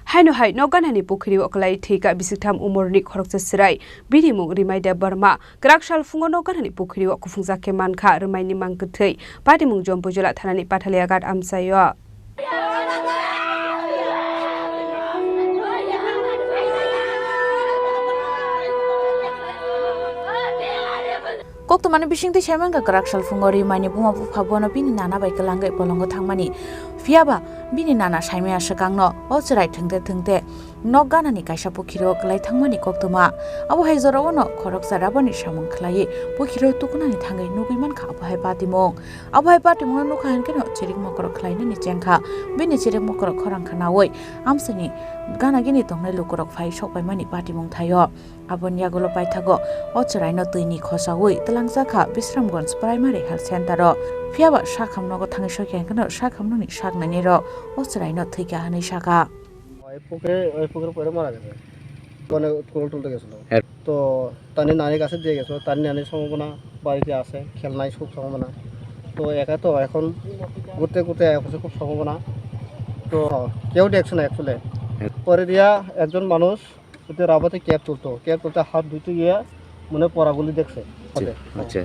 Haino hai noganani Pukhirio Kwlaiwi Bisitham Umarni Chwrai Bidimung Rimai Debbarma Grakshal fungo noganani Pukhirio kufungzake manka Rimai ni mangkethei Padimung Jampuijala thanani Pathaliaghat Amchaini Kok tu mana bising ti chairman ka Grakshal fungori mani buma bu phabona bini nana bai kalangai polongo thangmani fiaba bini nana saimya sakangno o chrai thengte nogana ni kaisa Pukhirio klai thangmani koktuma abo hai jorono khorok sarabani samung khlai Pukhirio tukuna ni thangai nugiman kha abo hai patimong nukha hankeno chirik mokor khlai ni chengkha bini chirik mokor khorang khanawoi amsani gana gini tongnai lukorok phai sokpai mani patimong thayo abon yagulo paithago o chrai no tuini khosawoi langzakha Bisramganj Primary Health Center fiaba sakhamnogo thangai sokyan kano sakhamnoni saknani ro ochraino thika hanai saka ওই পুকুরে পড়ে মারা গেছে মানে কোল তুলতে গেছিল তো তানি নানির কাছে দিয়ে গেছিল তার নানির সম্ভাবনা বাড়িতে আছে খেলনায় খুব সম্ভাবনা তো একা তো এখন ঘুরতে ঘুরতে খুব সম্ভাবনা তো কেউ দেখছে না অ্যাকচুয়ালি পরে দিয়া একজন মানুষ ওতে রাবাতে ক্যাব তুলতে হাত ধুতে গিয়ে মনে পড়াগুলি দেখছে আচ্ছা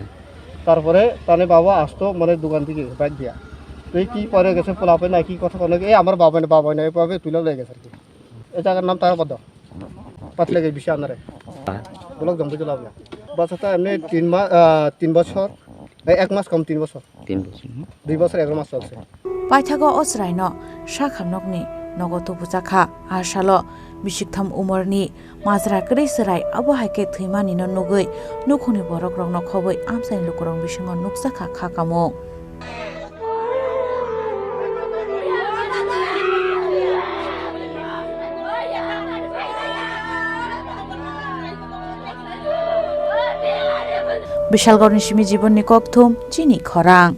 তারপরে তানে বাবা আসতো মানে দোকান থেকে বাইক দিয়া তুই কি পরে গেছে পোলাপে না কি কথা বলে এই আমার বাবা না এভাবে তুলে লয়ে গেছে আর কি এই জায়গার নাম তারা বদ্ধ পাতলেগে বিষয় আনারে ব্লক জম্পুইজলা বাচ্চাটা এমনি 3 বছর 1 মাস কম 3 বছর 2 বছর 11 মাস চলছে পাইথাগো ochraino sakhamnokni nogoto bujaka asalo Bisitham Umarni Mazra Kresrai abo haike thimani no nugoi nukhuni borok rokno khoboi Amchaini lukurong bisingo nuksakha khakamo Bishalgorni Shimi Jibonni Kokthum Chini Khorang